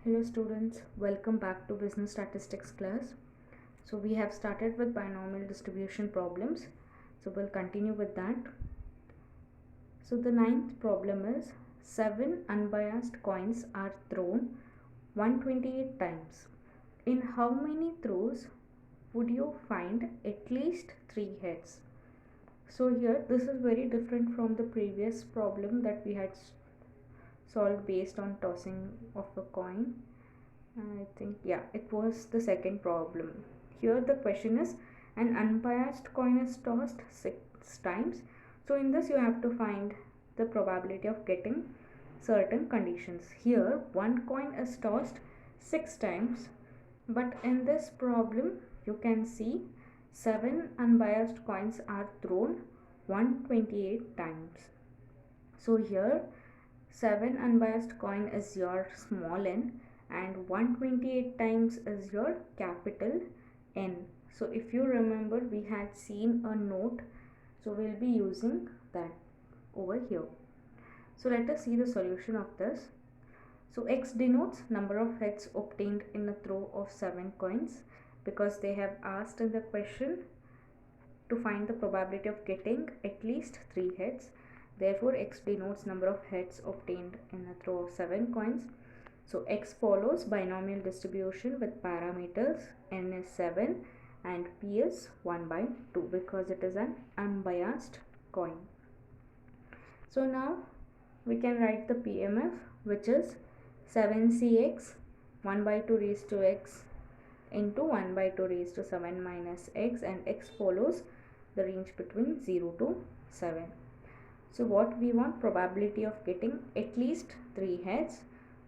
Hello students, welcome back to business statistics class. So we have started with binomial distribution problems. So we'll continue with that. So the ninth problem is 7 unbiased coins are thrown 128 times. In how many throws would you find at least 3 heads? So here this is very different from the previous problem that we had solved based on tossing of a coin. I think, yeah, it was the second problem. Here the question is an unbiased coin is tossed 6 times. So in this you have to find the probability of getting certain conditions. Here one coin is tossed 6 times, but in this problem you can see 7 unbiased coins are thrown 128 times. So here 7 unbiased coin is your small n and 128 times is your capital N. So if you remember, we had seen a note, so we'll be using that over here. So let us see the solution of this. So X denotes number of heads obtained in a throw of 7 coins, because they have asked in the question to find the probability of getting at least 3 heads. Therefore X denotes number of heads obtained in a throw of 7 coins. So X follows binomial distribution with parameters n is 7 and p is 1 by 2 because it is an unbiased coin. So now we can write the PMF, which is 7cx 1 by 2 raised to x into 1 by 2 raised to 7 minus x, and x follows the range between 0 to 7. So what we want, probability of getting at least 3 heads,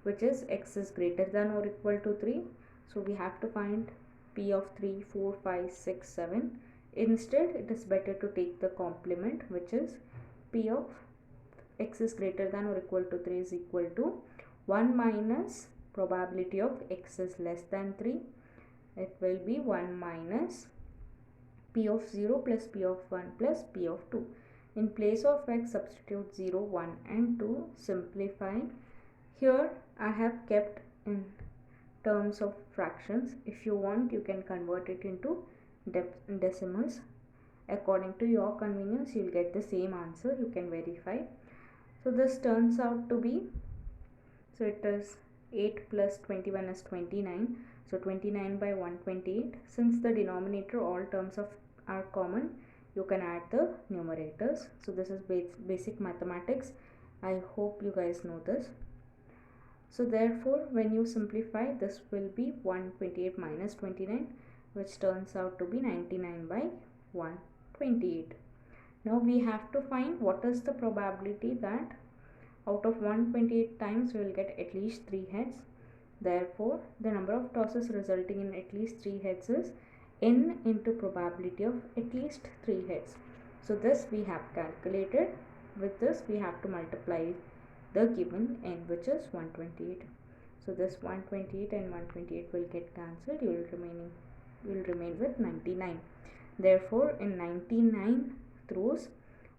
which is x is greater than or equal to 3. So we have to find p of 3, 4, 5, 6, 7. Instead it is better to take the complement, which is p of x is greater than or equal to 3 is equal to 1 minus probability of x is less than 3. It will be 1 minus p of 0 plus p of 1 plus p of 2. In place of x, substitute 0, 1 and 2. Simplify. Here I have kept in terms of fractions. If you want, you can convert it into decimals. According to your convenience, you'll get the same answer. You can verify. So this turns out to be, so it is 8 plus 21 is 29. So 29 by 128. Since the denominator all terms are common, you can add the numerators. So this is basic mathematics. I hope you guys know this. So therefore when you simplify, this will be 128 minus 29, which turns out to be 99 by 128. Now we have to find what is the probability that out of 128 times we will get at least 3 heads. Therefore the number of tosses resulting in at least 3 heads is n into probability of at least 3 heads. So this we have calculated. With this we have to multiply the given n, which is 128. So this 128 and 128 will get cancelled. You will remain with 99. Therefore in 99 throws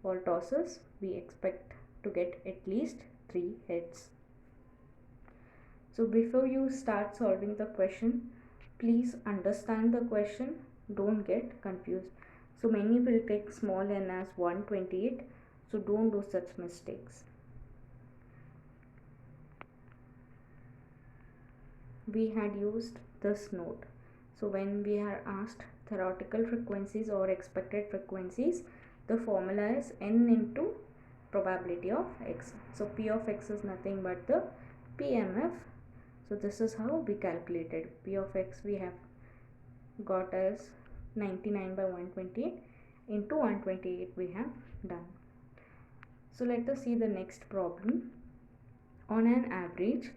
or tosses, we expect to get at least 3 heads. So before you start solving the question, please understand the question, don't get confused. So many will take small n as 128, so don't do such mistakes. We had used this note. So when we are asked theoretical frequencies or expected frequencies, the formula is n into probability of x. So p of x is nothing but the PMF. So this is how we calculated. P of x we have got as 99 by 128 into 128 we have done. So let us see the next problem. On an average,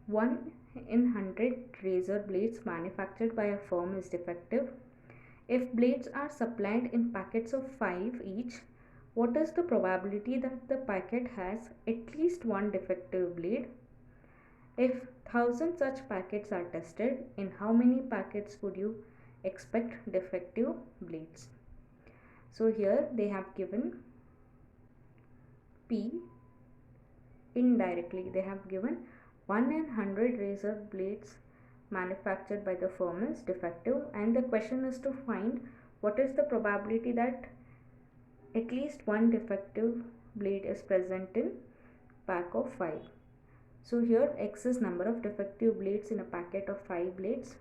1 in 100 razor blades manufactured by a firm is defective. If blades are supplied in packets of 5 each, what is the probability that the packet has at least one defective blade? If 1000 such packets are tested, in how many packets would you expect defective blades? So here they have given P indirectly. They have given 1 in 100 razor blades manufactured by the firm is defective, and the question is to find what is the probability that at least one defective blade is present in pack of 5. So here x is number of defective blades in a packet of 5 blades.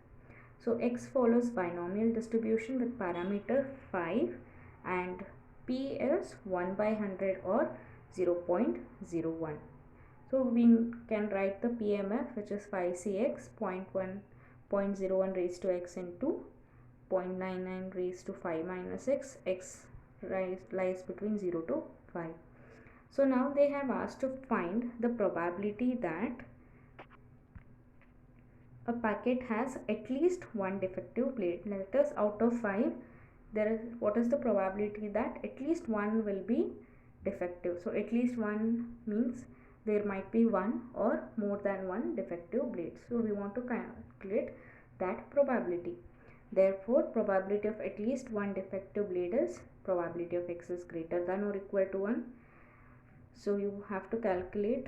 So x follows binomial distribution with parameter 5 and p is 1 by 100 or 0.01. So we can write the PMF, which is 5cx 0.01 raised to x into 0.99 raised to 5 minus x. X lies between 0 to 5. So now they have asked to find the probability that a packet has at least one defective blade. Let us, out of 5, what is the probability that at least one will be defective? So at least one means there might be one or more than one defective blade. So we want to calculate that probability. Therefore, probability of at least one defective blade is probability of x is greater than or equal to 1. So you have to calculate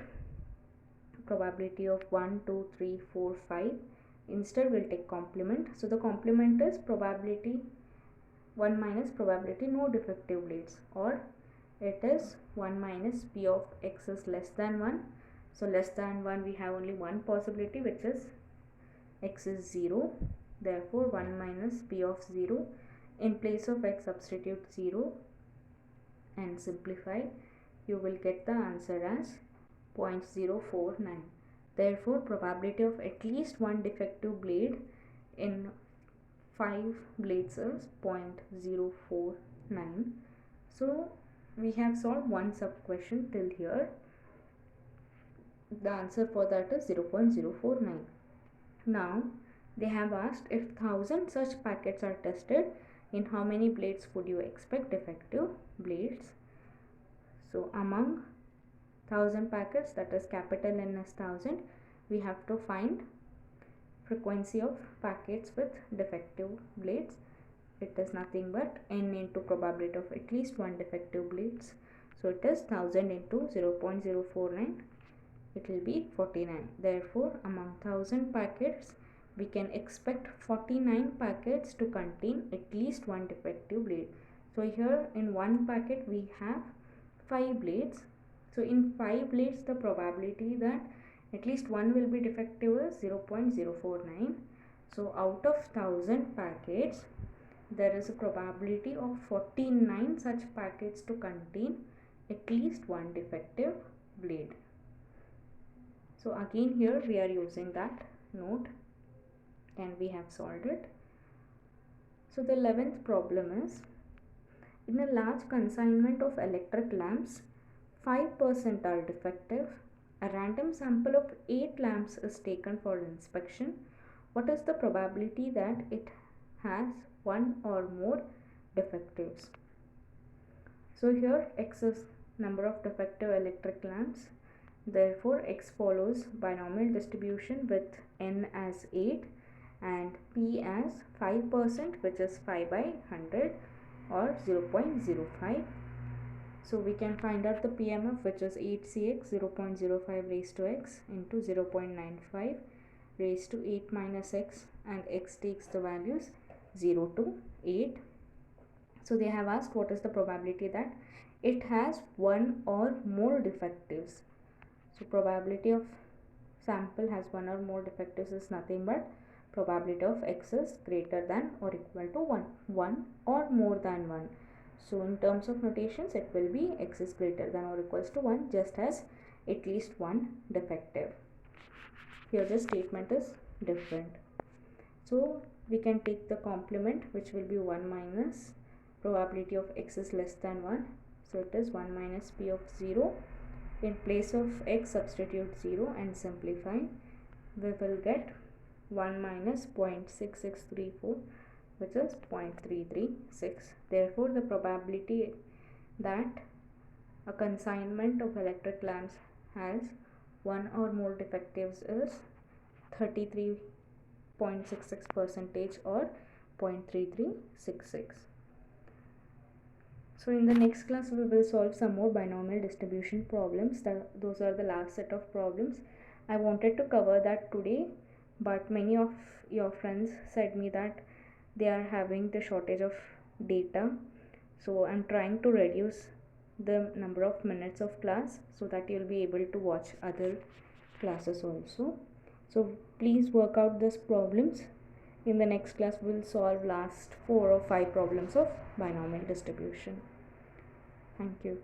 probability of 1, 2, 3, 4, 5. Instead we'll take complement. So the complement is probability 1 minus probability no defective blades, or it is 1 minus p of x is less than 1. So less than 1 we have only one possibility, which is x is 0. Therefore 1 minus p of 0. In place of x substitute 0 and simplify. You will get the answer as 0.049. Therefore probability of at least one defective blade in 5 blades is 0.049. So we have solved one sub question till here. The answer for that is 0.049. Now they have asked, if 1000 such packets are tested, in how many blades would you expect defective blades? So among 1000 packets, that is capital N is 1000, we have to find frequency of packets with defective blades. It is nothing but n into probability of at least one defective blades. So it is 1000 into 0.049. It will be 49. Therefore, among 1000 packets, we can expect 49 packets to contain at least one defective blade. So here in one packet we have 5 blades. So in 5 blades, the probability that at least one will be defective is 0.049. So out of 1000 packets, there is a probability of 49 such packets to contain at least one defective blade. So again here we are using that note and we have solved it. So the 11th problem is, in a large consignment of electric lamps, 5% are defective. A random sample of 8 lamps is taken for inspection. What is the probability that it has one or more defectives? So here x is number of defective electric lamps. Therefore x follows binomial distribution with n as 8 and p as 5%, which is 5 by 100 or 0.05. So we can find out the PMF, which is 8cx 0.05 raised to x into 0.95 raised to 8 minus x, and x takes the values 0 to 8. So they have asked what is the probability that it has one or more defectives. So probability of sample has one or more defectives is nothing but probability of x is greater than or equal to 1 or more than 1. So in terms of notations, it will be x is greater than or equals to 1, just as at least one defective. Here the statement is different. So we can take the complement, which will be 1 minus probability of x is less than 1. So it is 1 minus p of 0. In place of x substitute 0 and simplify. We will get 1 minus 0.6634, which is 0.336. Therefore the probability that a consignment of electric lamps has one or more defectives is 33.66% or 0.3366. So in the next class we will solve some more binomial distribution problems. Those are the last set of problems. I wanted to cover that today, but many of your friends said me that they are having the shortage of data. So I'm trying to reduce the number of minutes of class so that you'll be able to watch other classes also. So please work out these problems. In the next class we'll solve last 4 or 5 problems of binomial distribution. Thank you.